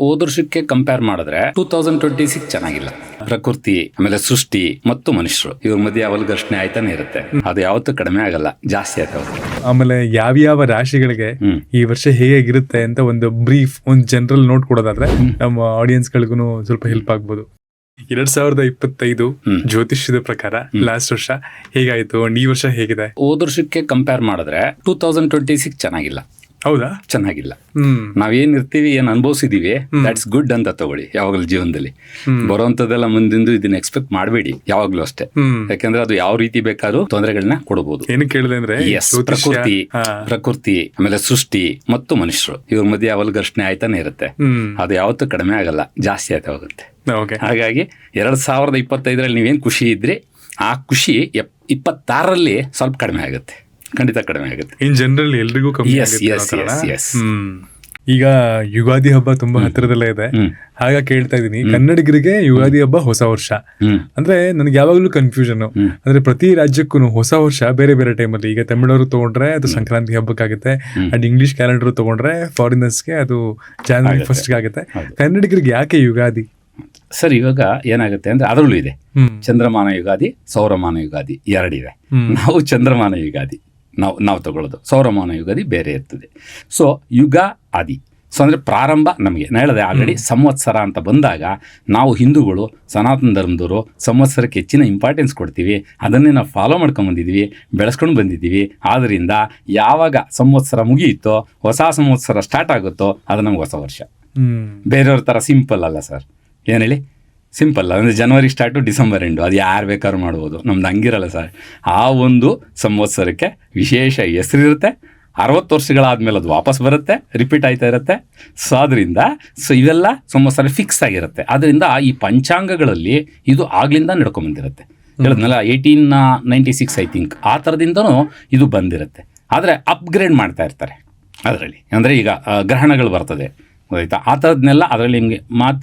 ಹೋದ ವರ್ಷಕ್ಕೆ ಕಂಪೇರ್ ಮಾಡಿದ್ರೆ 2026 ಚೆನ್ನಾಗಿಲ್ಲ. ಪ್ರಕೃತಿ ಆಮೇಲೆ ಸೃಷ್ಟಿ ಮತ್ತು ಮನುಷ್ಯರು ಇವ್ರ ಮಧ್ಯೆ ಯಾವಾಗ ಘರ್ಷಣೆ ಆಯ್ತಾನೆ ಇರುತ್ತೆ. ಅದು ಯಾವತ್ತೂ ಕಡಿಮೆ ಆಗಲ್ಲ, ಜಾಸ್ತಿ ಆಗ್ತದೆ. ಆಮೇಲೆ ಯಾವ ರಾಶಿಗಳಿಗೆ ಈ ವರ್ಷ ಹೇಗಿರುತ್ತೆ ಅಂತ ಒಂದು ಬ್ರೀಫ್, ಒಂದು ಜನರಲ್ ನೋಟ್ ಕೊಡೋದಾದ್ರೆ ನಮ್ಮ ಆಡಿಯನ್ಸ್ ಗಳಿಗೂ ಸ್ವಲ್ಪ ಹೆಲ್ಪ್ ಆಗ್ಬೋದು. 2025 ಜ್ಯೋತಿಷ್ಯದ ಪ್ರಕಾರ ಲಾಸ್ಟ್ ವರ್ಷ ಹೇಗಾಯ್ತು, ಈ ವರ್ಷ ಹೇಗಿದೆ? ಹೋದ ವರ್ಷಕ್ಕೆ ಕಂಪೇರ್ ಮಾಡಿದ್ರೆ 2026 ಚೆನ್ನಾಗಿಲ್ಲ. ಹೌದಾ? ಚೆನ್ನಾಗಿಲ್ಲ. ನಾವೇನ್ ಇರ್ತೀವಿ, ಏನ್ ಅನುಭವಿಸಿದೀವಿ, ದಟ್ಸ್ ಗುಡ್ ಅಂತ ತಗೊಳ್ಳಿ. ಯಾವಾಗಲೂ ಜೀವನದಲ್ಲಿ ಬರುವಂತದ್ದೆಲ್ಲ ಮುಂದಿಂದು ಇದನ್ನ ಎಕ್ಸ್ಪೆಕ್ಟ್ ಮಾಡಬೇಡಿ ಯಾವಾಗ್ಲೂ ಅಷ್ಟೇ. ಯಾಕಂದ್ರೆ ಅದು ಯಾವ ರೀತಿ ಬೇಕಾದ್ರೂ ತೊಂದರೆಗಳನ್ನ ಕೊಡಬಹುದು. ಏನು ಕೇಳಿದೆ ಅಂದ್ರೆ ಪ್ರಕೃತಿ ಆಮೇಲೆ ಸೃಷ್ಟಿ ಮತ್ತು ಮನುಷ್ಯರು ಇವ್ರ ಮಧ್ಯೆ ಯಾವಾಗ ಘರ್ಷಣೆ ಆಯ್ತಾನೆ ಇರುತ್ತೆ. ಅದು ಯಾವತ್ತೂ ಕಡಿಮೆ ಆಗಲ್ಲ, ಜಾಸ್ತಿ ಆಯ್ತಾ ಹೋಗುತ್ತೆ. ಹಾಗಾಗಿ 2025 ನೀವೇನ್ ಖುಷಿ ಇದ್ರಿ, ಆ ಖುಷಿ 26 ಸ್ವಲ್ಪ ಕಡಿಮೆ ಆಗುತ್ತೆ, ಖಂಡಿತ ಕಡಿಮೆ ಆಗುತ್ತೆ. ಇನ್ ಜನರಲ್ ಎಲ್ರಿಗೂ ಕಮ್ಮಿ ಆಗುತ್ತೆ. ಈಗ ಯುಗಾದಿ ಹಬ್ಬ ತುಂಬಾ ಹತ್ತಿರದಲ್ಲೇ ಇದೆ. ಹಾಗ ಕೇಳ್ತಾ ಇದೀನಿ, ಕನ್ನಡಿಗರಿಗೆ ಯುಗಾದಿ ಹಬ್ಬ ಹೊಸ ವರ್ಷ ಅಂದ್ರೆ ನನಗೆ ಯಾವಾಗ್ಲೂ ಕನ್ಫ್ಯೂಷನ್. ಅಂದ್ರೆ ಪ್ರತಿ ರಾಜ್ಯಕ್ಕೂ ಹೊಸ ವರ್ಷ ಬೇರೆ ಬೇರೆ ಟೈಮಲ್ಲಿ. ಈಗ ತಮಿಳವರು ತಗೊಂಡ್ರೆ ಅದು ಸಂಕ್ರಾಂತಿ ಹಬ್ಬಕ್ಕಾಗುತ್ತೆ, ಅಂಡ್ ಇಂಗ್ಲಿಷ್ ಕ್ಯಾಲೆಂಡರ್ ತಗೊಂಡ್ರೆ ಫಾರಿನರ್ಸ್ಗೆ ಅದು ಜನವರಿ 1st ಆಗುತ್ತೆ. ಕನ್ನಡಿಗರಿಗೆ ಯಾಕೆ ಯುಗಾದಿ? ಸರ್, ಇವಾಗ ಏನಾಗುತ್ತೆ ಅಂದ್ರೆ ಅದರಲ್ಲೂ ಇದೆ ಚಂದ್ರಮಾನ ಯುಗಾದಿ, ಸೌರಮಾನ ಯುಗಾದಿ ಎರಡಿದೆ. ನಾವು ಚಂದ್ರಮಾನ ಯುಗಾದಿ ನಾವು ತಗೊಳ್ಳೋದು, ಸೌರಮಾನ ಯುಗಾದಿ ಬೇರೆ ಇರ್ತದೆ. ಸೊ ಯುಗ ಆದಿ, ಸೊ ಅಂದ್ರೆ ಪ್ರಾರಂಭ. ನಮಗೆ ನಾನು ಹೇಳಿದೆ ಆಲ್ರೆಡಿ, ಸಂವತ್ಸರ ಅಂತ ಬಂದಾಗ ನಾವು ಹಿಂದೂಗಳು, ಸನಾತನ ಧರ್ಮದವರು ಸಂವತ್ಸರಕ್ಕೆ ಹೆಚ್ಚಿನ ಇಂಪಾರ್ಟೆನ್ಸ್ ಕೊಡ್ತೀವಿ. ಅದನ್ನೇ ನಾವು ಫಾಲೋ ಮಾಡ್ಕೊಂಡು ಬಂದಿದ್ದೀವಿ, ಬೆಳೆಸ್ಕೊಂಡು ಬಂದಿದ್ದೀವಿ. ಆದ್ದರಿಂದ ಯಾವಾಗ ಸಂವತ್ಸರ ಮುಗಿಯುತ್ತೋ, ಹೊಸ ಸಂವತ್ಸರ ಸ್ಟಾರ್ಟ್ ಆಗುತ್ತೋ, ಅದು ನಮ್ಗೆ ಹೊಸ ವರ್ಷ. ಬೇರೆಯವ್ರ ಥರ ಸಿಂಪಲ್ ಅಲ್ಲ ಸರ್. ಏನು ಹೇಳಿ, ಸಿಂಪಲ್ ಅಂದರೆ ಜನವರಿ ಸ್ಟಾರ್ಟು ಡಿಸೆಂಬರ್ ಎಂಡು, ಅದು ಯಾರು ಬೇಕಾದ್ರೂ ಮಾಡ್ಬೋದು. ನಮ್ದು ಹಂಗಿರಲ್ಲ ಸರ್. ಆ ಒಂದು ಸಂವತ್ಸರಕ್ಕೆ ವಿಶೇಷ ಹೆಸರಿರುತ್ತೆ. 60 ವರ್ಷಗಳಾದ್ಮೇಲೆ ಅದು ವಾಪಸ್ ಬರುತ್ತೆ, ರಿಪೀಟ್ ಆಯ್ತಾ ಇರುತ್ತೆ. ಸೊ ಅದರಿಂದ ಇವೆಲ್ಲ ಸಂವತ್ಸರ ಫಿಕ್ಸ್ ಆಗಿರುತ್ತೆ. ಆದ್ದರಿಂದ ಈ ಪಂಚಾಂಗಗಳಲ್ಲಿ ಇದು ಆಗ್ಲಿಂದ ನಡ್ಕೊಂಬಂದಿರುತ್ತೆ. ಹೇಳಿದ್ನಲ್ಲ 1896 ಐ ಥಿಂಕ್, ಆ ಥರದಿಂದನೂ ಇದು ಬಂದಿರುತ್ತೆ. ಆದರೆ ಅಪ್ಗ್ರೇಡ್ ಮಾಡ್ತಾ ಇರ್ತಾರೆ ಅದರಲ್ಲಿ. ಅಂದರೆ ಈಗ ಗ್ರಹಣಗಳು ಬರ್ತದೆ, ಗೊತ್ತಾಯ್ತಾ, ಆ ಥರದ್ನೆಲ್ಲ ಅದರಲ್ಲಿ ನಿಮಗೆ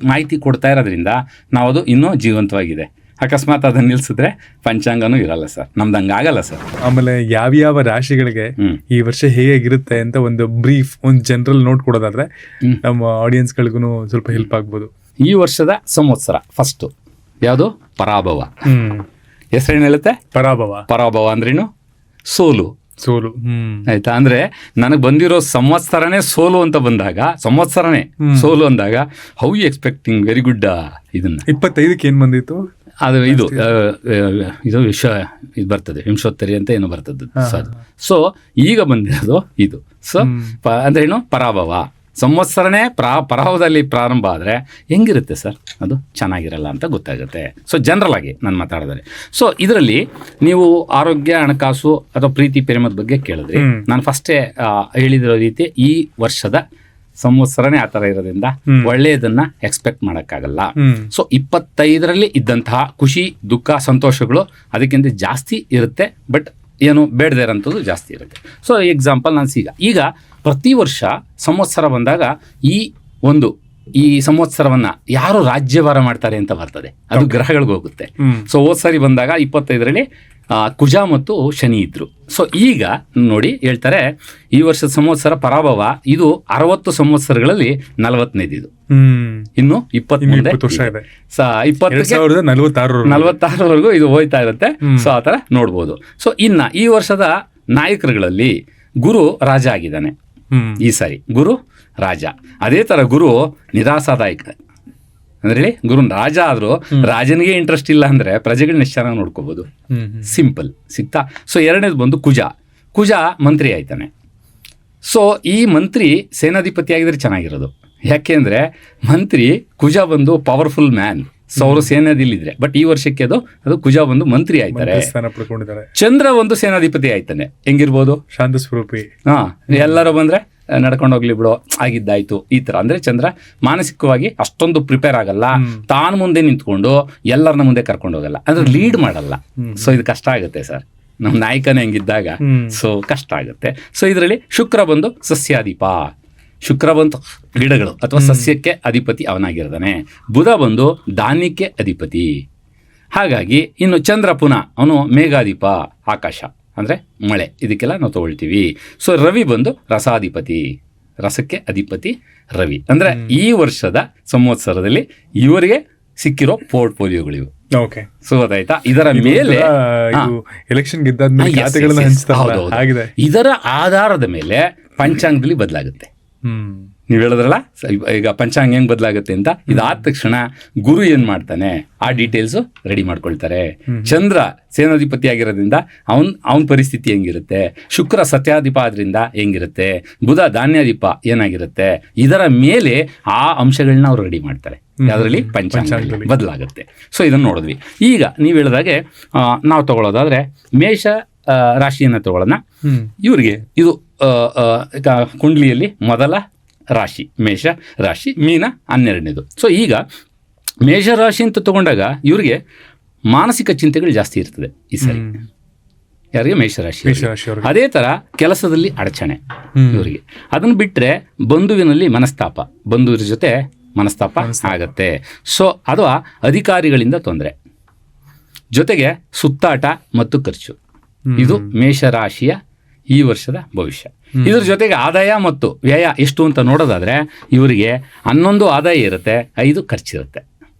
ಮಾಹಿತಿ ಕೊಡ್ತಾ ಇರೋದ್ರಿಂದ ನಾವು ಅದು ಇನ್ನೂ ಜೀವಂತವಾಗಿದೆ. ಅಕಸ್ಮಾತ್ ಅದನ್ನು ನಿಲ್ಸಿದ್ರೆ ಪಂಚಾಂಗನೂ ಇರಲ್ಲ ಸರ್. ನಮ್ದು ಹಂಗಾಗಲ್ಲ ಸರ್. ಆಮೇಲೆ ಯಾವ ರಾಶಿಗಳಿಗೆ ಈ ವರ್ಷ ಹೇಗಿರುತ್ತೆ ಅಂತ ಒಂದು ಬ್ರೀಫ್, ಒಂದು ಜನರಲ್ ನೋಟ್ ಕೊಡೋದಾದ್ರೆ ನಮ್ಮ ಆಡಿಯನ್ಸ್ ಗಳಿಗೂ ಸ್ವಲ್ಪ ಹೆಲ್ಪ್ ಆಗ್ಬೋದು. ಈ ವರ್ಷದ ಸಂವತ್ಸರ ಫಸ್ಟ್ ಯಾವುದು? ಪರಾಭವ. ಹೆಸರೇನು ಹೇಳುತ್ತೆ? ಪರಾಭವ ಅಂದ್ರೇನು? ಸೋಲು. ಆಯ್ತಾ? ಅಂದ್ರೆ ನನಗೆ ಬಂದಿರೋ ಸಂವತ್ಸರನೇ ಸೋಲು ಅಂತ ಬಂದಾಗ, ಸಂವತ್ಸರನೇ ಸೋಲು ಅಂದಾಗ how you expecting very good. ಇದನ್ನ 25ಕ್ಕೆ ಏನ್ ಬಂದಿತ್ತು? ಅದು ಇದು ಬರ್ತದೆ, ವಿಂಶೋತ್ತರಿ ಅಂತ ಏನೋ ಬರ್ತದೆ ಸರ್. ಸೊ ಈಗ ಬಂದಿರೋದು ಇದು. ಸೊ ಅಂದ್ರೆ ಏನು? ಪರಾಭವ. ಸಂವತ್ಸರನೇ ಪರಾಭವದಲ್ಲಿ ಪ್ರಾರಂಭ ಆದರೆ ಹೆಂಗಿರುತ್ತೆ ಸರ್? ಅದು ಚೆನ್ನಾಗಿರಲ್ಲ ಅಂತ ಗೊತ್ತಾಗುತ್ತೆ. ಸೊ ಜನರಲ್ ಆಗಿ ನಾನು ಮಾತಾಡಿದರೆ, ಸೊ ಇದರಲ್ಲಿ ನೀವು ಆರೋಗ್ಯ, ಹಣಕಾಸು ಅಥವಾ ಪ್ರೀತಿ ಪ್ರೇಮದ ಬಗ್ಗೆ ಕೇಳಿದ್ರಿ. ನಾನು ಫಸ್ಟೇ ಹೇಳಿದಿರೋ ರೀತಿ ಈ ವರ್ಷದ ಸಂವತ್ಸರನೇ ಆ ಥರ ಇರೋದ್ರಿಂದ ಒಳ್ಳೆಯದನ್ನ ಎಕ್ಸ್ಪೆಕ್ಟ್ ಮಾಡೋಕ್ಕಾಗಲ್ಲ. ಸೊ 25ರಲ್ಲಿ ಇದ್ದಂತಹ ಖುಷಿ, ದುಃಖ, ಸಂತೋಷಗಳು ಅದಕ್ಕಿಂತ ಜಾಸ್ತಿ ಇರುತ್ತೆ. ಬಟ್ ಏನು ಬೇಡದೇ ಇರೋಂಥದ್ದು ಜಾಸ್ತಿ ಇರುತ್ತೆ. ಸೊ ಎಕ್ಸಾಂಪಲ್ ನಾನು ಈಗ ಪ್ರತಿ ವರ್ಷ ಸಂವತ್ಸರ ಬಂದಾಗ ಈ ಸಂವತ್ಸರವನ್ನ ಯಾರು ರಾಜ್ಯಭಾರ ಮಾಡ್ತಾರೆ ಅಂತ ಬರ್ತದೆ, ಅದು ಗ್ರಹಗಳಿಗೆ ಹೋಗುತ್ತೆ. ಸೊ ಹೋದ್ ಸಾರಿ ಬಂದಾಗ 25ರಲ್ಲಿ ಕುಜ ಮತ್ತು ಶನಿ ಇದ್ರು. ಸೊ ಈಗ ನೋಡಿ ಹೇಳ್ತಾರೆ, ಈ ವರ್ಷದ ಸಂವತ್ಸರ ಪರಾಭವ. ಇದು 60 ಸಂವತ್ಸರಗಳಲ್ಲಿ 40ನೇದು. ಇದು ಇನ್ನು 20 ವರ್ಷ ಇದೆ. 46ವರೆಗೂ ಇದು ಹೋಯ್ತಾ ಇರುತ್ತೆ. ಸೊ ಆ ಥರ ನೋಡ್ಬೋದು. ಸೊ ಇನ್ನ ಈ ವರ್ಷದ ನಾಯಕರುಗಳಲ್ಲಿ ಗುರು ರಾಜ ಆಗಿದ್ದಾನೆ ಈ ಸಾರಿ. ಗುರು ರಾಜ. ಅದೇ ತರ ಗುರು ನಿರಾಸಾದಾಯಕ. ಅಂದ್ರೆ ಗುರು ರಾಜ ಆದ್ರೂ ರಾಜನಿಗೆ ಇಂಟ್ರೆಸ್ಟ್ ಇಲ್ಲ ಅಂದ್ರೆ ಪ್ರಜೆಗಳನ್ನ ಎಷ್ಟು ಚೆನ್ನಾಗಿ ನೋಡ್ಕೋಬಹುದು. ಸಿಂಪಲ್ ಸಿಗ್ತಾ. ಸೊ ಎರಡನೇದು ಬಂದು ಕುಜ ಮಂತ್ರಿ ಆಯ್ತಾನೆ. ಸೊ ಈ ಮಂತ್ರಿ ಸೇನಾಧಿಪತಿ ಆಗಿದ್ರೆ ಚೆನ್ನಾಗಿರೋದು. ಯಾಕೆ ಅಂದ್ರೆ ಮಂತ್ರಿ ಕುಜ ಬಂದು ಪವರ್ಫುಲ್ ಮ್ಯಾನ್. ಸೊ ಅವರು ಸೇನಾದಿಲ್ಲಿದ್ರೆ. ಬಟ್ ಈ ವರ್ಷಕ್ಕೆ ಅದು ಕುಜ ಬಂದು ಮಂತ್ರಿ ಆಯ್ತಾರೆ. ಚಂದ್ರ ಒಂದು ಸೇನಾಧಿಪತಿ ಆಯ್ತಾನೆ. ಹೆಂಗಿರ್ಬೋದು? ಶಾಂತ ಸ್ವರೂಪಿ. ಎಲ್ಲರೂ ಬಂದ್ರೆ ನಡ್ಕೊಂಡು ಹೋಗ್ಲಿ ಬಿಡೋ, ಆಗಿದ್ದಾಯ್ತು, ಈ ತರ. ಅಂದ್ರೆ ಚಂದ್ರ ಮಾನಸಿಕವಾಗಿ ಅಷ್ಟೊಂದು ಪ್ರಿಪೇರ್ ಆಗಲ್ಲ. ತಾನು ಮುಂದೆ ನಿಂತ್ಕೊಂಡು ಎಲ್ಲರನ್ನ ಮುಂದೆ ಕರ್ಕೊಂಡು ಹೋಗಲ್ಲ, ಅಂದ್ರೆ ಲೀಡ್ ಮಾಡಲ್ಲ. ಸೊ ಇದು ಕಷ್ಟ ಆಗುತ್ತೆ ಸರ್. ನಮ್ಮ ನಾಯಕನೇ ಹೆಂಗಿದ್ದಾಗ ಸೊ ಕಷ್ಟ ಆಗುತ್ತೆ. ಸೊ ಇದರಲ್ಲಿ ಶುಕ್ರ ಬಂದು ಸಸ್ಯಾಧಿಪ. ಶುಕ್ರ ಬಂದು ಗಿಡಗಳು ಅಥವಾ ಸಸ್ಯಕ್ಕೆ ಅಧಿಪತಿ ಅವನಾಗಿರ್ತಾನೆ. ಬುಧ ಬಂದು ಧಾನ್ಯಕ್ಕೆ ಅಧಿಪತಿ. ಹಾಗಾಗಿ ಇನ್ನು ಚಂದ್ರ ಪುನಃ ಅವನು ಮೇಘಾಧಿಪ, ಆಕಾಶ ಅಂದರೆ ಮಳೆ, ಇದಕ್ಕೆಲ್ಲ ನಾವು ತಗೊಳ್ತೀವಿ. ಸೊ ರವಿ ಬಂದು ರಸಾಧಿಪತಿ. ರಸಕ್ಕೆ ಅಧಿಪತಿ ರವಿ. ಅಂದ್ರೆ ಈ ವರ್ಷದ ಸಂವತ್ಸರದಲ್ಲಿ ಇವರಿಗೆ ಸಿಕ್ಕಿರೋ ಪೋರ್ಟ್ಫೋಲಿಯೋಗಳಿವು. ಓಕೆ, ಸೊ ಗೊತ್ತಾಯ್ತಾ? ಇದರ ಮೇಲೆ ಎಲೆಕ್ಷನ್ ಗೆದ್ದಾದ್ಮೇಲೆ ಇದರ ಆಧಾರದ ಮೇಲೆ ಪಂಚಾಂಗದಲ್ಲಿ ಬದಲಾಗುತ್ತೆ. ನೀವು ಹೇಳಿದ್ರಲ್ಲ ಈಗ ಪಂಚಾಂಗ ಹೆಂಗ್ ಬದಲಾಗುತ್ತೆ ಅಂತ, ಇದಾದ ತಕ್ಷಣ ಗುರು ಏನ್ ಮಾಡ್ತಾನೆ ಆ ಡೀಟೇಲ್ಸ್ ರೆಡಿ ಮಾಡ್ಕೊಳ್ತಾರೆ. ಚಂದ್ರ ಸೇನಾಧಿಪತಿ ಆಗಿರೋದ್ರಿಂದ ಅವನ ಪರಿಸ್ಥಿತಿ ಹೆಂಗಿರುತ್ತೆ, ಶುಕ್ರ ಸತ್ಯಾಧಿಪ ಆದ್ರಿಂದ ಹೆಂಗಿರುತ್ತೆ, ಬುಧ ಧಾನ್ಯಾಧಿಪ ಏನಾಗಿರುತ್ತೆ, ಇದರ ಮೇಲೆ ಆ ಅಂಶಗಳನ್ನ ಅವ್ರು ರೆಡಿ ಮಾಡ್ತಾರೆ. ಅದರಲ್ಲಿ ಪಂಚಾಂಗ ಬದಲಾಗುತ್ತೆ. ಸೊ ಇದನ್ನು ನೋಡಿದ್ವಿ. ಈಗ ನೀವು ಹೇಳಿದಾಗೆ ನಾವು ತಗೊಳ್ಳೋದಾದ್ರೆ ಮೇಷ ರಾಶಿಯನ್ನು ತಗೊಳ್ಳೋಣ. ಇವ್ರಿಗೆ ಇದು ಕುಂಡ್ಲಿಯಲ್ಲಿ ಮೊದಲ ರಾಶಿ ಮೇಷ ರಾಶಿ, ಮೀನ 12ನೇದು. ಸೊ ಈಗ ಮೇಷರಾಶಿ ಅಂತ ತಗೊಂಡಾಗ ಇವ್ರಿಗೆ ಮಾನಸಿಕ ಚಿಂತೆಗಳು ಜಾಸ್ತಿ ಇರ್ತದೆ ಈ ಸರಿ. ಯಾರಿಗೆ? ಮೇಷರಾಶಿ. ಅದೇ ಥರ ಕೆಲಸದಲ್ಲಿ ಅಡಚಣೆ ಇವರಿಗೆ. ಅದನ್ನು ಬಿಟ್ಟರೆ ಬಂಧುವಿನಲ್ಲಿ ಮನಸ್ತಾಪ, ಬಂಧುವಿನ ಜೊತೆ ಮನಸ್ತಾಪ ಆಗತ್ತೆ. ಸೊ ಅಥವಾ ಅಧಿಕಾರಿಗಳಿಂದ ತೊಂದರೆ, ಜೊತೆಗೆ ಸುತ್ತಾಟ ಮತ್ತು ಖರ್ಚು. ಇದು ಮೇಷರಾಶಿಯ ಈ ವರ್ಷದ ಭವಿಷ್ಯ. ಇದ್ರ ಜೊತೆಗೆ ಆದಾಯ ಮತ್ತು ವ್ಯಯ ಎಷ್ಟು ಅಂತ ನೋಡೋದಾದ್ರೆ ಇವರಿಗೆ 11 ಆದಾಯ ಇರುತ್ತೆ, 5 ಖರ್ಚಿರುತ್ತೆ.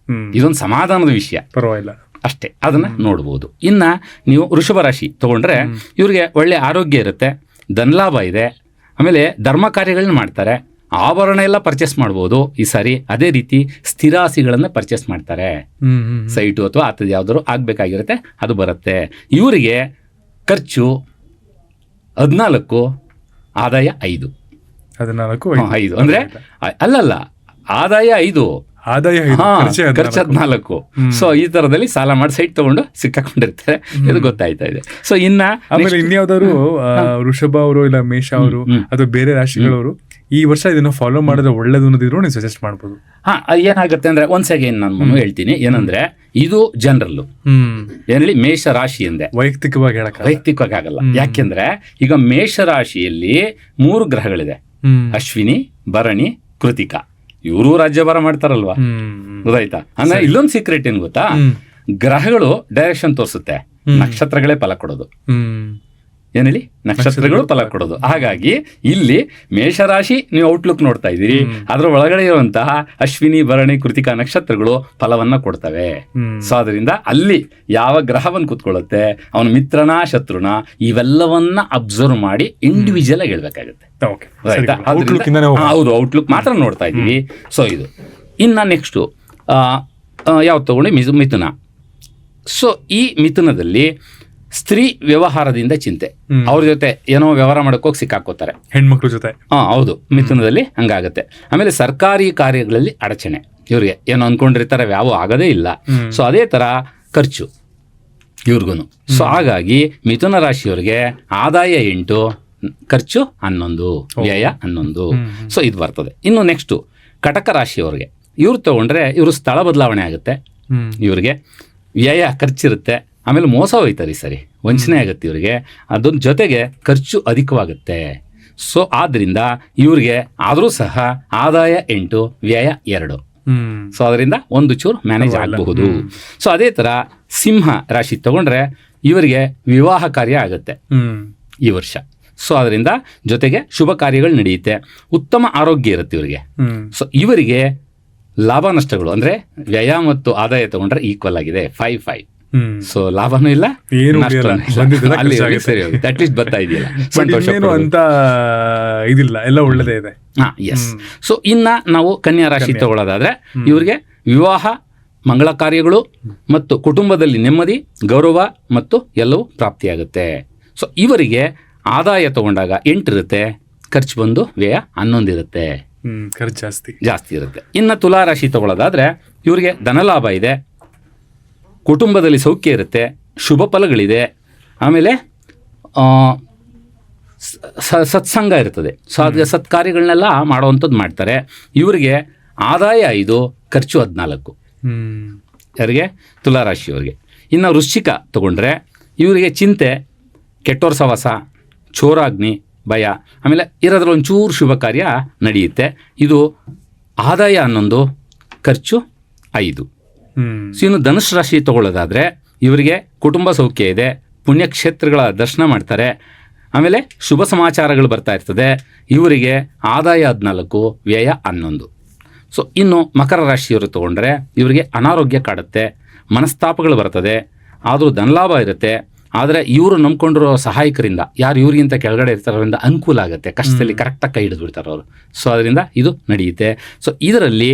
ಇದೊಂದು ಸಮಾಧಾನದ ವಿಷಯ, ಪರವಾಗಿಲ್ಲ ಅಷ್ಟೇ. ಅದನ್ನ ನೋಡ್ಬೋದು. ಇನ್ನ ನೀವು ವೃಷಭ ರಾಶಿ ತಗೊಂಡ್ರೆ ಇವ್ರಿಗೆ ಒಳ್ಳೆ ಆರೋಗ್ಯ ಇರುತ್ತೆ, ಧನಲಾಭ ಇದೆ, ಆಮೇಲೆ ಧರ್ಮ ಕಾರ್ಯಗಳನ್ನ ಮಾಡ್ತಾರೆ, ಆಭರಣ ಎಲ್ಲ ಪರ್ಚೇಸ್ ಮಾಡ್ಬೋದು ಈ ಸಾರಿ. ಅದೇ ರೀತಿ ಸ್ಥಿರಾಸ್ತಿಗಳನ್ನು ಪರ್ಚೇಸ್ ಮಾಡ್ತಾರೆ, ಸೈಟು ಅಥವಾ ಆತದ ಯಾವ್ದಾದ್ರು ಆಗ್ಬೇಕಾಗಿರುತ್ತೆ ಅದು ಬರುತ್ತೆ. ಇವರಿಗೆ ಖರ್ಚು 14, ಆದಾಯ 5. 5 ಅಂದ್ರೆ ಅಲ್ಲಲ್ಲ, ಆದಾಯ 5, ಖರ್ಚು 14. ಸೊ ಈ ತರದಲ್ಲಿ ಸಾಲ ಮಾಡಿ ಸೈಟ್ ತಗೊಂಡು ಸಿಕ್ಕಾಕೊಂಡಿರ್ತಾರೆ. ಇದು ಗೊತ್ತಾಯ್ತಾ ಇದೆ. ಸೊ ಆಮೇಲೆ ಇನ್ಯಾವ್ದಾದ್ರು ವೃಷಭ ಅವರು ಇಲ್ಲ ಮೇಷ ಅವರು ಅಥವಾ ಬೇರೆ ರಾಶಿಗಳವರು ಈ ವರ್ಷ ಇದನ್ನ ಫಾಲೋ ಮಾಡಿದ್ರೆ ಒಳ್ಳೇದು ಅನ್ನೋದಿದ್ರು ನೀವು ಸಜೆಸ್ಟ್ ಮಾಡ್ಬೋದು. ಏನಾಗುತ್ತೆ ಅಂದ್ರೆ ಒಂದ್ ಸೆಕೆಂಡ್ ನಾನು ಹೇಳ್ತೀನಿ. ಏನಂದ್ರೆ ಇದು ಜನರಲ್ ಏನೇಳಿ ಮೇಷ ರಾಶಿ ಎಂದೆ, ವೈಯಕ್ತಿಕವಾಗಿ ಆಗಲ್ಲ. ಯಾಕೆಂದ್ರೆ ಈಗ ಮೇಷ ರಾಶಿಯಲ್ಲಿ 3 ಗ್ರಹಗಳಿದೆ, ಅಶ್ವಿನಿ, ಭರಣಿ, ಕೃತಿಕಾ. ಇವರು ರಾಜ್ಯಭಾರ ಮಾಡ್ತಾರಲ್ವಾ, ಗೊತ್ತಾಯ್ತಾ? ಅಂದ್ರೆ ಇಲ್ಲೊಂದು ಸೀಕ್ರೆಟ್ ಏನ್ ಗೊತ್ತಾ, ಗ್ರಹಗಳು ಡೈರೆಕ್ಷನ್ ತೋರಿಸುತ್ತೆ, ನಕ್ಷತ್ರಗಳೇ ಫಲ ಕೊಡೋದು. ಏನೇಳಿ ನಕ್ಷತ್ರಗಳು ಫಲ ಕೊಡೋದು. ಹಾಗಾಗಿ ಇಲ್ಲಿ ಮೇಷರಾಶಿ ನೀವು ಔಟ್ಲುಕ್ ನೋಡ್ತಾ ಇದ್ದೀರಿ, ಅದ್ರ ಒಳಗಡೆ ಇರುವಂತಹ ಅಶ್ವಿನಿ, ಭರಣಿ, ಕೃತಿಕಾ ನಕ್ಷತ್ರಗಳು ಫಲವನ್ನ ಕೊಡ್ತವೆ. ಸೊ ಅದರಿಂದ ಅಲ್ಲಿ ಯಾವ ಗ್ರಹವನ್ನು ಕೂತ್ಕೊಳ್ಳುತ್ತೆ, ಅವನ ಮಿತ್ರನ ಶತ್ರುನ, ಇವೆಲ್ಲವನ್ನ ಅಬ್ಸರ್ವ್ ಮಾಡಿ ಇಂಡಿವಿಜುವಲ್ ಆಗಿ ಹೇಳ್ಬೇಕಾಗುತ್ತೆ. ಹೌದು, ಔಟ್ಲುಕ್ ಮಾತ್ರ ನೋಡ್ತಾ ಇದ್ದೀವಿ. ಸೊ ಇದು ಇನ್ನ ನೆಕ್ಸ್ಟು ಯಾವ್ದು ತಗೊಂಡು ಮಿಥುನ. ಸೊ ಈ ಮಿಥುನದಲ್ಲಿ ಸ್ತ್ರೀ ವ್ಯವಹಾರದಿಂದ ಚಿಂತೆ, ಅವ್ರ ಜೊತೆ ಏನೋ ವ್ಯವಹಾರ ಮಾಡೋಕೋಗಿ ಸಿಕ್ಕಾಕೋತಾರೆ ಹೆಣ್ಮಕ್ಳ ಜೊತೆ. ಹೌದು, ಮಿಥುನದಲ್ಲಿ ಹಂಗಾಗತ್ತೆ. ಆಮೇಲೆ ಸರ್ಕಾರಿ ಕಾರ್ಯಗಳಲ್ಲಿ ಅಡಚಣೆ, ಇವ್ರಿಗೆ ಏನೋ ಅನ್ಕೊಂಡಿರ್ತಾರೆ ಯಾವ ಆಗೋದೇ ಇಲ್ಲ. ಸೊ ಅದೇ ತರ ಖರ್ಚು ಇವ್ರಿಗೂ. ಸೊ ಹಾಗಾಗಿ ಮಿಥುನ ರಾಶಿಯವರಿಗೆ ಆದಾಯ 8, ಖರ್ಚು 11, ವ್ಯಯ 11. ಸೊ ಇದು ಬರ್ತದೆ. ಇನ್ನು ನೆಕ್ಸ್ಟು ಕಟಕ ರಾಶಿಯವ್ರಿಗೆ, ಇವ್ರು ತಗೊಂಡ್ರೆ ಇವರು ಸ್ಥಳ ಬದಲಾವಣೆ ಆಗುತ್ತೆ, ಇವ್ರಿಗೆ ವ್ಯಯ ಖರ್ಚಿರುತ್ತೆ, ಆಮೇಲೆ ಮೋಸ ಹೋಯ್ತಾರೆ ಈ ಸರಿ, ವಂಚನೆ ಆಗುತ್ತೆ ಇವರಿಗೆ, ಅದ್ರ ಜೊತೆಗೆ ಖರ್ಚು ಅಧಿಕವಾಗುತ್ತೆ. ಸೊ ಆದ್ರಿಂದ ಇವ್ರಿಗೆ ಆದರೂ ಸಹ ಆದಾಯ 8, ವ್ಯಯ 2. ಸೊ ಅದರಿಂದ ಒಂದು ಚೂರು ಮ್ಯಾನೇಜ್ ಆಗಬಹುದು. ಸೊ ಅದೇ ತರ ಸಿಂಹ ರಾಶಿ ತಗೊಂಡ್ರೆ ಇವರಿಗೆ ವಿವಾಹ ಕಾರ್ಯ ಆಗುತ್ತೆ ಈ ವರ್ಷ. ಸೊ ಅದರಿಂದ ಜೊತೆಗೆ ಶುಭ ಕಾರ್ಯಗಳು ನಡೆಯುತ್ತೆ, ಉತ್ತಮ ಆರೋಗ್ಯ ಇರುತ್ತೆ ಇವರಿಗೆ. ಸೊ ಇವರಿಗೆ ಲಾಭ ನಷ್ಟಗಳು ಅಂದ್ರೆ ವ್ಯಯ ಮತ್ತು ಆದಾಯ ತಗೊಂಡ್ರೆ ಈಕ್ವಲ್ ಆಗಿದೆ, 5-5. ಸೊ ಲಾಭನೂ ಇಲ್ಲ, ಅಟ್ಲೀಸ್ಟ್ ಬರ್ತಾ ಇದೆಯಲ್ಲ, ಅಂತ ಇದಿಲ್ಲ, ಎಲ್ಲ ಒಳ್ಳೆದೇ ಇದೆ. ಎಸ್. ಸೊ ಇನ್ನ ನಾವು ಕನ್ಯಾ ರಾಶಿ ತಗೊಳ್ಳೋದಾದ್ರೆ ಇವರಿಗೆ ವಿವಾಹ, ಮಂಗಳ ಕಾರ್ಯಗಳು ಮತ್ತು ಕುಟುಂಬದಲ್ಲಿ ನೆಮ್ಮದಿ, ಗೌರವ ಮತ್ತು ಎಲ್ಲವೂ ಪ್ರಾಪ್ತಿಯಾಗುತ್ತೆ. ಸೊ ಇವರಿಗೆ ಆದಾಯ ತಗೊಂಡಾಗ 8 ಇರುತ್ತೆ, ಖರ್ಚು ಬಂದು ವ್ಯಯ 11 ಇರುತ್ತೆ, ಖರ್ಚು ಜಾಸ್ತಿ ಇರುತ್ತೆ. ಇನ್ನು ತುಲಾ ರಾಶಿ ತಗೊಳ್ಳೋದಾದ್ರೆ ಇವರಿಗೆ ಧನಲಾಭ ಇದೆ, ಕುಟುಂಬದಲ್ಲಿ ಸೌಖ್ಯ ಇರುತ್ತೆ, ಶುಭ ಫಲಗಳಿದೆ, ಆಮೇಲೆ ಸತ್ಸಂಗ ಇರ್ತದೆ. ಸೊ ಅದಕ್ಕೆ ಸತ್ಕಾರ್ಯಗಳನ್ನೆಲ್ಲ ಮಾಡುವಂಥದ್ದು ಮಾಡ್ತಾರೆ. ಇವರಿಗೆ ಆದಾಯ 5, ಖರ್ಚು 14. ಯಾರಿಗೆ? ತುಲಾರಾಶಿಯವರಿಗೆ. ಇನ್ನು ವೃಶ್ಚಿಕ ತಗೊಂಡ್ರೆ ಇವರಿಗೆ ಚಿಂತೆ, ಕೆಟ್ಟೋರ್ ಸವಾಸ, ಚೋರಾಗ್ನಿ, ಭಯ, ಆಮೇಲೆ ಇರೋದ್ರ ಒಂಚೂರು ಶುಭ ಕಾರ್ಯ ನಡೆಯುತ್ತೆ. ಇದು ಆದಾಯ 11, ಖರ್ಚು 5. ಸೊ ಇನ್ನು ಧನುಷ್ ರಾಶಿ ತಗೊಳ್ಳೋದಾದ್ರೆ ಇವರಿಗೆ ಕುಟುಂಬ ಸೌಖ್ಯ ಇದೆ, ಪುಣ್ಯಕ್ಷೇತ್ರಗಳ ದರ್ಶನ ಮಾಡ್ತಾರೆ, ಆಮೇಲೆ ಶುಭ ಸಮಾಚಾರಗಳು ಬರ್ತಾ ಇರ್ತದೆ. ಇವರಿಗೆ ಆದಾಯ 14, ವ್ಯಯ 11. ಸೊ ಇನ್ನು ಮಕರ ರಾಶಿಯವರು ತೊಗೊಂಡ್ರೆ ಇವರಿಗೆ ಅನಾರೋಗ್ಯ ಕಾಡುತ್ತೆ, ಮನಸ್ತಾಪಗಳು ಬರ್ತದೆ, ಆದರೂ ಧನಲಾಭ ಇರುತ್ತೆ. ಆದರೆ ಇವರು ನಂಬ್ಕೊಂಡಿರೋ ಸಹಾಯಕರಿಂದ, ಯಾರು ಇವ್ರಿಗಿಂತ ಕೆಳಗಡೆ ಇರ್ತಾರೋದ್ರಿಂದ ಅನುಕೂಲ ಆಗುತ್ತೆ, ಕಷ್ಟದಲ್ಲಿ ಕರೆಕ್ಟಾಗಿ ಕೈ ಹಿಡಿದು ಬಿಡ್ತಾರೆ ಅವರು. ಸೊ ಅದರಿಂದ ಇದು ನಡೆಯುತ್ತೆ. ಸೊ ಇದರಲ್ಲಿ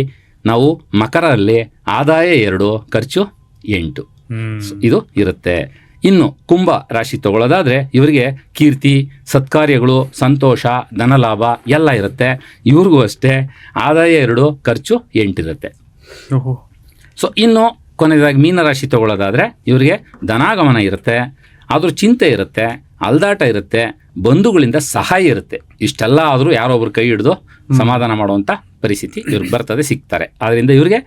ನಾವು ಮಕರಲ್ಲಿ ಆದಾಯ 2, ಖರ್ಚು 8 ಇದು ಇರುತ್ತೆ. ಇನ್ನು ಕುಂಭ ರಾಶಿ ತಗೊಳ್ಳೋದಾದರೆ ಇವರಿಗೆ ಕೀರ್ತಿ, ಸತ್ಕಾರ್ಯಗಳು, ಸಂತೋಷ, ಧನಲಾಭ ಎಲ್ಲ ಇರುತ್ತೆ. ಇವ್ರಿಗೂ ಅಷ್ಟೇ ಆದಾಯ 2, ಖರ್ಚು 8 ಇರುತ್ತೆ. ಸೊ ಇನ್ನು ಕೊನೆಯದಾಗಿ ಮೀನರಾಶಿ ತಗೊಳ್ಳೋದಾದರೆ ಇವರಿಗೆ ಧನಾಗಮನ ಇರುತ್ತೆ, ಆದರೂ ಚಿಂತೆ ಇರುತ್ತೆ, ಅಲ್ದಾಟ ಇರುತ್ತೆ, ಬಂಧುಗಳಿಂದ ಸಹಾಯ ಇರುತ್ತೆ. ಇಷ್ಟೆಲ್ಲ ಆದರೂ ಯಾರೊಬ್ಬರು ಕೈ ಹಿಡಿದು ಸಮಾಧಾನ ಮಾಡುವಂಥ ಪರಿಸ್ಥಿತಿ ಇವ್ರಿಗೆ ಬರ್ತದೆ, ಸಿಗ್ತಾರೆ. ಆದ್ದರಿಂದ ಇವರಿಗೆ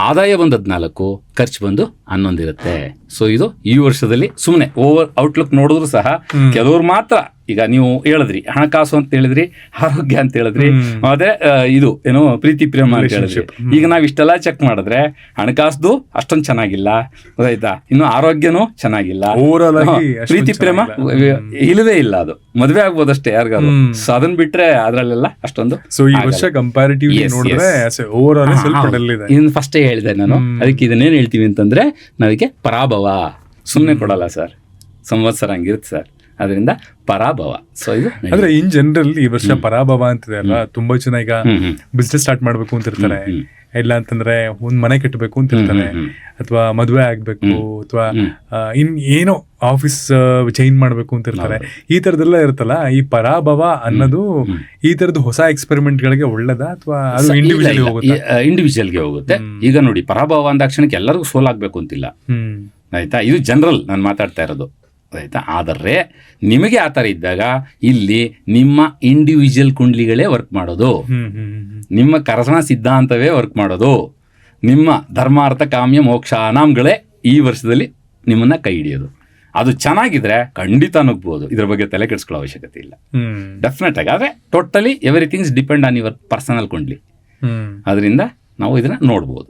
ಆದಾಯ ಬಂದು 14, ಖರ್ಚು ಬಂದು 11 ಇರುತ್ತೆ. ಸೊ ಇದು ಈ ವರ್ಷದಲ್ಲಿ ಸುಮ್ಮನೆ ಓವರ್ ಔಟ್ಲುಕ್ ನೋಡಿದ್ರು ಸಹ ಕೆಲವ್ರು ಮಾತ್ರ, ಈಗ ನೀವು ಹೇಳಿದ್ರಿ ಹಣಕಾಸು ಅಂತ ಹೇಳಿದ್ರಿ, ಆರೋಗ್ಯ ಅಂತ ಹೇಳಿದ್ರಿ, ಅದೇ ಇದು ಏನೋ ಪ್ರೀತಿ ಪ್ರೇಮ ಅಂತ ಹೇಳಿದ್ರಿ. ಈಗ ನಾವು ಇಷ್ಟೆಲ್ಲ ಚೆಕ್ ಮಾಡಿದ್ರೆ ಹಣಕಾಸು ಅಷ್ಟೊಂದು ಚೆನ್ನಾಗಿಲ್ಲ, ಗೊತ್ತಾಯ್ತಾ, ಇನ್ನು ಆರೋಗ್ಯನೂ ಚೆನ್ನಾಗಿಲ್ಲ, ಪ್ರೀತಿ ಪ್ರೇಮ ಇಲ್ಲವೇ ಇಲ್ಲ. ಅದು ಮದುವೆ ಆಗ್ಬೋದಷ್ಟೇ ಯಾರಿಗಾದ್ರು. ಸೊ ಅದನ್ನ ಬಿಟ್ರೆ ಅದ್ರಲ್ಲೆಲ್ಲ ಅಷ್ಟೊಂದು. ಸೊ ಈ ವರ್ಷ ಕಂಪ್ಯಾರಿಟಿವ್ಲಿ ನೋಡಿದ್ರೆ ಓವರ್ ಆಲ್ ಸ್ವಲ್ಪ ಡಲ್ ಇದೆ. ಇನ್ನು ಫಸ್ಟೇ ಹೇಳಿದೆ ನಾನು. ಅದಕ್ಕೆ ಇದನ್ನೇನು ಹೇಳ್ತೀವಿ ಅಂತಂದ್ರೆ ನಾವಿಗೆ ಪರಾಭವ ಸುಮ್ಮನೆ ಕೊಡಲ್ಲ ಸರ್, ಸಂವತ್ಸರ ಹಂಗಿರುತ್ತೆ ಸರ್. ಅದರಿಂದ ಪರಾಭವ. ಸೊ ಇದು ಅಂದ್ರೆ ಇನ್ ಜನರಲ್ ಈ ವರ್ಷ ಪರಾಭವ ಅಂತಿದೆ ಅಲ್ಲ, ತುಂಬಾ ಜನ ಈಗ ಬಿಸ್ನೆಸ್ ಸ್ಟಾರ್ಟ್ ಮಾಡ್ಬೇಕು ಅಂತಿರ್ತಾರೆ, ಇಲ್ಲ ಅಂತಂದ್ರೆ ಒಂದ್ ಮನೆ ಕಟ್ಟಬೇಕು ಅಂತಿರ್ತಾರೆ, ಅಥವಾ ಮದುವೆ ಆಗ್ಬೇಕು, ಅಥವಾ ಇನ್ ಏನೋ ಆಫೀಸ್ ಚೇಂಜ್ ಮಾಡ್ಬೇಕು ಅಂತಿರ್ತಾರೆ. ಈ ತರದೆಲ್ಲ ಇರುತ್ತಲ್ಲ, ಈ ಪರಾಭವ ಅನ್ನೋದು ಈ ತರದ್ದು ಹೊಸ ಎಕ್ಸ್ಪೆರಿಮೆಂಟ್ ಗಳಿಗೆ ಒಳ್ಳೇದ ಅಥವಾ ಅದು ಇಂಡಿವಿಜುವಲ್ ಹೋಗುತ್ತೆ? ಇಂಡಿವಿಜುವಲ್ಗೆ ಹೋಗುತ್ತೆ. ಈಗ ನೋಡಿ, ಪರಾಭವ ಅಂದಾಕ್ಷಣಕ್ಕೆ ಎಲ್ಲರಿಗೂ ಸೋಲಾಗಬೇಕು ಅಂತಿಲ್ಲ, ಆಯ್ತಾ. ಇದು ಜನರಲ್ ನಾನು ಮಾತಾಡ್ತಾ ಇರೋದು, ಆಯ್ತಾ. ಆದರೆ ನಿಮಗೆ ಆ ಥರ ಇದ್ದಾಗ ಇಲ್ಲಿ ನಿಮ್ಮ ಇಂಡಿವಿಜುವಲ್ ಕುಂಡ್ಲಿಗಳೇ ವರ್ಕ್ ಮಾಡೋದು, ನಿಮ್ಮ ಕರ್ಸಣ ಸಿದ್ಧಾಂತವೇ ವರ್ಕ್ ಮಾಡೋದು, ನಿಮ್ಮ ಧರ್ಮಾರ್ಥ ಕಾಮ್ಯ ಮೋಕ್ಷ ಅನಾಮ್ಗಳೇ ಈ ವರ್ಷದಲ್ಲಿ ನಿಮ್ಮನ್ನ ಕೈ ಹಿಡಿಯೋದು. ಅದು ಚೆನ್ನಾಗಿದ್ರೆ ಖಂಡಿತ ನುಗ್ಬೋದು, ಇದ್ರ ಬಗ್ಗೆ ತಲೆ ಕೆಡಿಸ್ಕೊಳ್ಳೋ ಅವಶ್ಯಕತೆ ಇಲ್ಲ. ಡೆಫಿನೆಟ್ ಆಗಿ. ಆದರೆ totally everythings depend on your personal kundli. ಅದರಿಂದ ನಾವು ಇದನ್ನ ನೋಡ್ಬೋದು.